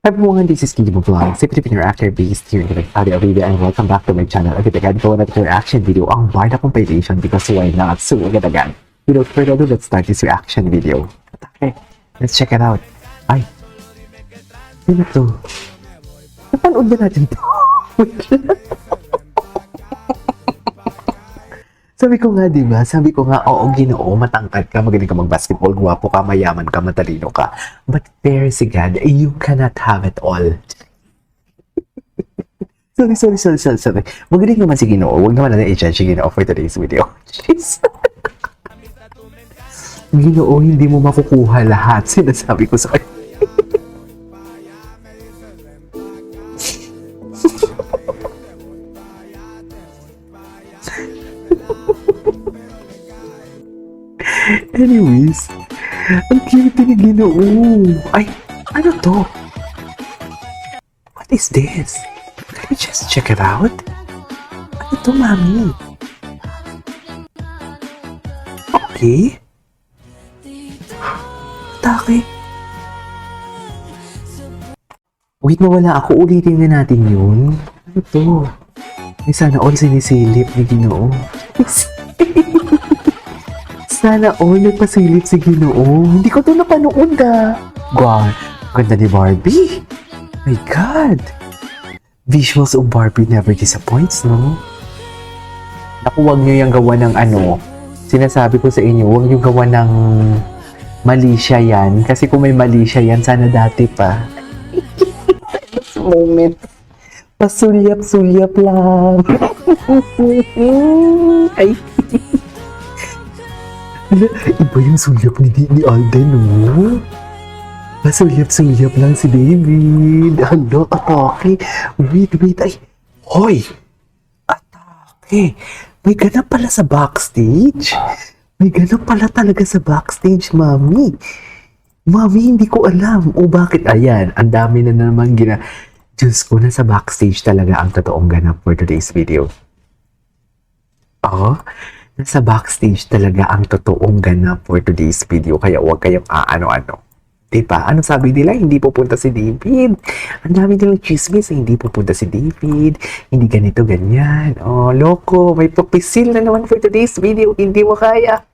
Hi everyone, this is Kiki Vlog, si Filipino actor based here in Saudi Arabia, and welcome back to my channel. Agad gawa na ito reaction video ang Barda compilation because why not? So agad. Without further ado, let's start this reaction video. Okay, let's check it out. Ay, ano to? Napanood na natin to. Sabi ko nga, diba? Sabi ko nga, oo, Ginoo, matangkad ka, magaling ka mag-basketball, guwapo ka, mayaman ka, matalino ka. But there is a God, you cannot have it all. Sorry. Magaling naman si Ginoo. Huwag naman natin i-judge si Ginoo for today's video. Jeez. Ginoo, hindi mo makukuha lahat. Sinasabi ko sa kanya. Anyways, ang cute ni Ginoo. Ay, ano to? What is this? Can you just check it out? Ano to, mami? Okay. Taki. Wait, mawala ako. Ulitin na natin yun. Ano to? Ay, sana all sinisilip ni Ginoo. Sana all nagpasilip si Ginoo. Hindi ko ito napanood Wow, ganda ni Barbie. My God. Visuals of Barbie never disappoints, no? Naku, huwag nyo yung gawa ng ano. Sinasabi ko sa inyo, huwag nyo gawa ng mali siya yan. Kasi kung may mali siya yan, sana dati pa. This moment. Pasulyap-sulyap lang. Ay. Iba yung sulyap ni Alden, no? Pasulyap-sulyap lang si David. Ano, atake. Wait. Ay, hoy! Atake. May ganap pala sa backstage. May ganap pala talaga sa backstage, Mami. Mami, hindi ko alam. O bakit? Ayan, ang dami na naman Diyos ko, nasa backstage talaga ang totoong ganap for today's video. Oh, nasa backstage talaga ang totoong ganap for today's video. Kaya huwag kayong ano-ano. Diba? Ano sabi nila? Hindi pupunta si David. Ang dami nilang chismis. Hindi pupunta si David. Hindi ganito, ganyan. Oh, loko. May papisil na naman for today's video. Hindi mo kaya.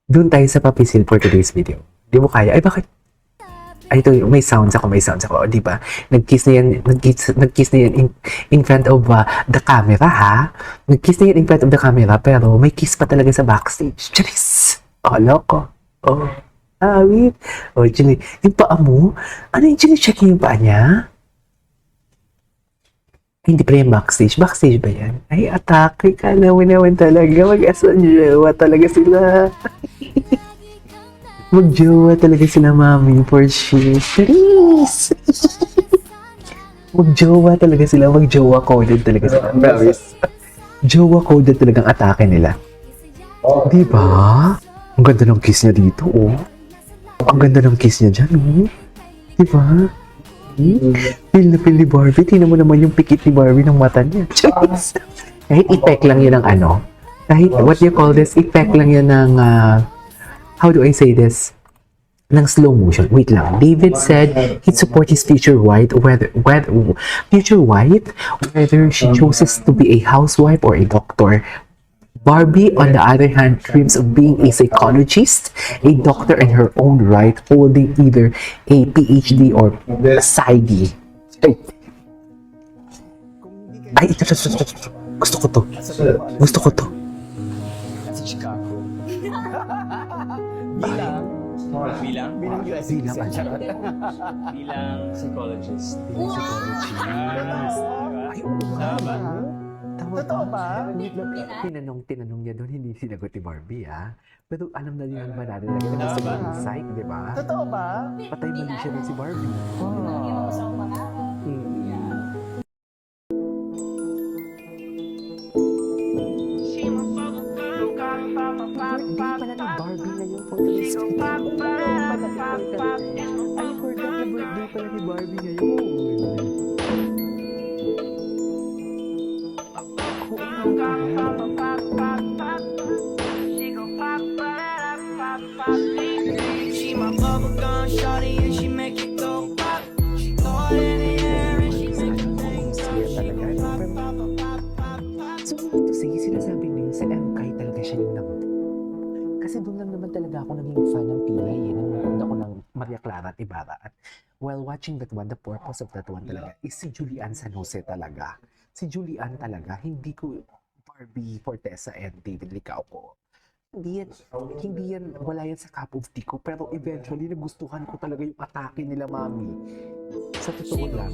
Doon tayo sa papisil for today's video. Hindi mo kaya. Ay, bakit? Ay, ito, may sounds ako. O, diba? Nag-kiss na yan in front of the camera, ha? Nag-kiss na yan in front of the camera, pero may kiss pa talaga sa backstage. Charis! Oh, loko. Oh, wait. Oh, yung paa mo? Ano yung check yung paa niya? Ay, hindi pala yung backstage. Backstage ba yan? Ay, atake ka naman talaga. Mag-asanjowa talaga sila. Magjowa talaga sila, Mami, for sure. Charis! Magjowa talaga sila. Magjowa coded talaga sila. Promise. Jowa coded talagang atake nila. Diba? Ang ganda ng kiss niya dito, oh. Ang ganda ng kiss niya dyan, oh. Diba? Feel na feel ni Barbie. Tingnan mo naman yung pikit ni Barbie ng mata niya. Charis! Kahit effect lang yun ng ano. Kahit, what do you call this? Effect lang yun ng, how do I say this? Ng slow motion. Wait lang. David said he'd support his future wife whether she chooses to be a housewife or a doctor. Barbie, on the other hand, dreams of being a psychologist, a doctor in her own right, holding either a PhD or a PsyD. Ay, ito. Gusto ko to. Bilang psychologist. Ay, tama. Totoo ba? Tinanong niya doon, hindi sinagot ni Barbie, Pero alam na niya naman natin na gusto mo ng psych, di ba? Totoo ba? Patay mali siya rin si Barbie. Hindi pala ni Barbie ngayon for today's video. I forgot na birthday pala ni Barbie ngayon. She my bubblegum shawty and she make it Ibarra at Ibarra. At while watching that one, the purpose of that one talaga is si Julian San Jose talaga. Si Julian talaga, hindi ko Barbie Fortesa and David Licao ko. Hindi yan, wala yan sa cup of tea ko. Pero eventually, nagustuhan ko talaga yung atake nila, mami. Sa totoo lang.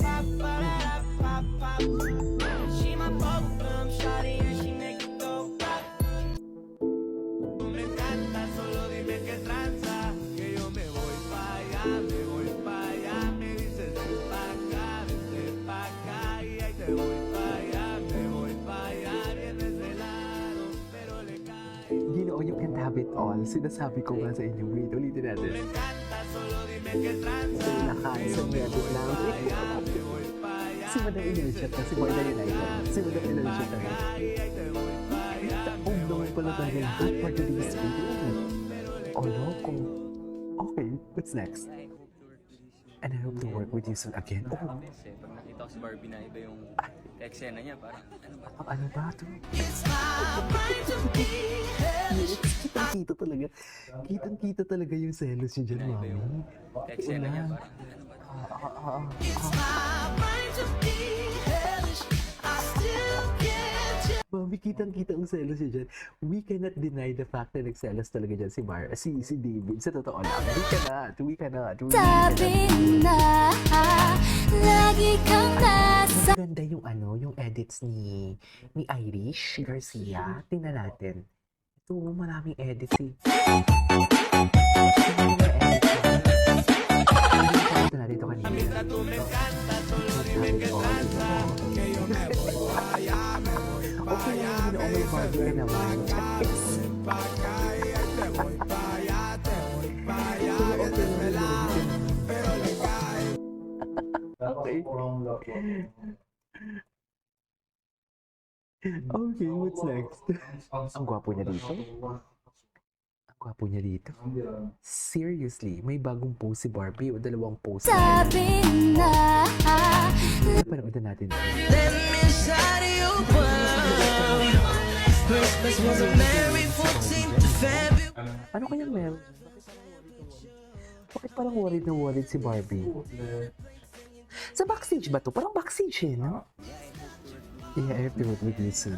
She my bubblegum shawty and she make it go pop. Me encanta, solo dime qué tranza, que yo me voy pa' allá, me dices ven pa' acá, y ahí te voy pa' allá, me voy pa' allá, vienes de lado, pero le cae. Ginoo, you can't have it all. Sinasabi ko nga sa inyo. Wait, ulitin Me natin. encanta, solo dime qué tranza, Sa lahat, sa medyo lang. me voy pa' allá, Si Madam Inertia na, si Boyda United. Si Madam Inertia na. y ahí te voy pa' allá. Oh, no, pala talaga yung good for today's video. Oh, loko. Okay, what's next? I hope to work with you soon. And I hope to work with you soon again. Oh, Kasi pag nakita ko si Barbie na iba yung eksena niya, parang ano ba? ano ba ito? It's my right to be hellish. Kitang-kita talaga. Kitang-kita talaga yung selos niya dyan, Na iba mami. yung eksena niya, parang ano ba? It's my right to be hellish. I still can't tell. Mami, kitang-kita ang selos niya dyan. We cannot deny the fact na nagselos talaga dyan si David. Sa totoo lang. We cannot. Sabi na lagi kang nasa Ganda yung yung edits ni Irish Garcia. Tingnan natin. Ito, maraming edits eh. Ito natin ito kanina. Tú me encantas, solo dime qué tranza, que yo me voy pa' allá, me voy pa' Okay, allá, yun, me may Barbie ka naman. pa' acá, y ahí te voy pa' allá, vienes de lado, pero le cae. Okay. Okay, what's next? Ang gwapo niya dito. Ang gwapo niya dito. Seriously, may bagong post si Barbie o dalawang post. sabi na Panoorin natin. Let me inside of your world. Christmas was a merry 14th of February. Ano kayang meron? Bakit parang worried na worried si Barbie? Sa backstage ba to? Parang backstage eh, no? Yeah, I have to work with you soon.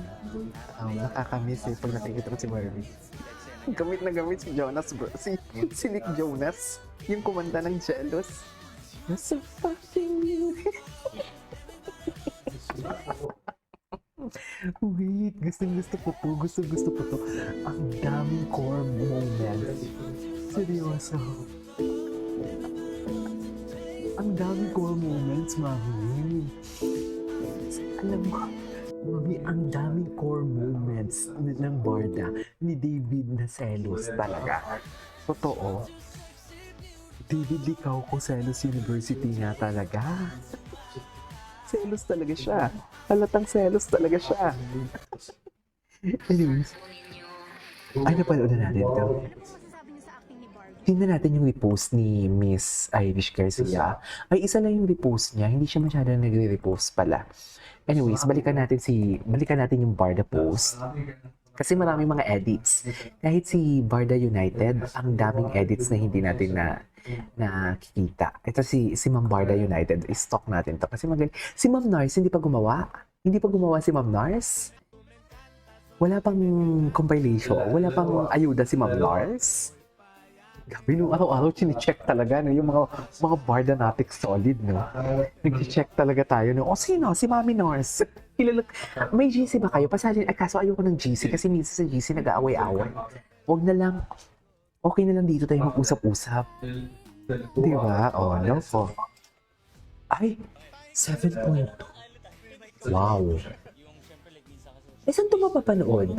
Nakakamiss eh pag nakikita ko si Barbie. Gamit na gamit si Jonas bro. Si Nick Jonas. Yung kumanta ng Jealous. You're so fucking beautiful. Wait, gustong-gusto ko to. Gustong-gusto ko to. Ang daming core moments. Seryoso. Ang daming core moments, mami. Alam mo, mami, ang daming core moments ng Barda ni David na selos talaga. Totoo. David Licao ko Selos University nga talaga. Selos talaga siya. Halatang selos talaga siya. Anyways. Ay, napanood na natin to. Tingnan natin yung repost ni Miss Irish Garcia. Ay, isa lang yung repost niya. Hindi siya masyadong nagre-repost pala. Anyways, balikan natin yung Barda post. Kasi maraming mga edits. Kahit si Barda United, ang daming edits na hindi natin nakikita. Ito si Ma'am Barda United, i-stock natin to. Kasi magaling. Si Ma'am Nars, hindi pa gumawa? Hindi pa gumawa si Ma'am Nars? Wala pang compilation? Wala pang ayuda si Ma'am Nars? Gabi nung araw-araw, chine-check talaga, no? Yung mga Barda natin solid, no? Nag-check talaga tayo, no? O sino? Si Mami Nors. May GC ba kayo? Pasalin, kaso ayoko ng GC kasi minsan sa GC nag-aaway-away. Huwag na lang. Okay na lang dito tayo mag-usap-usap. Di ba? Oh, no po. Ay, 7.2. Wow. Eh, saan ito mapapanood?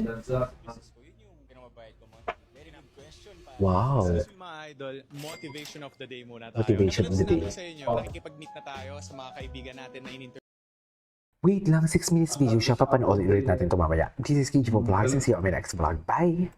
Wow. Mga idol, motivation of the day muna tayo. Motivation of the day. Sa inyo, nakikipag-meet na tayo sa mga kaibigan natin na in-interview. Wait lang, 6 minutes video siya. Papanoorin ulit natin ito mamaya. This is KG Vlogs and see you on my next vlog. Bye!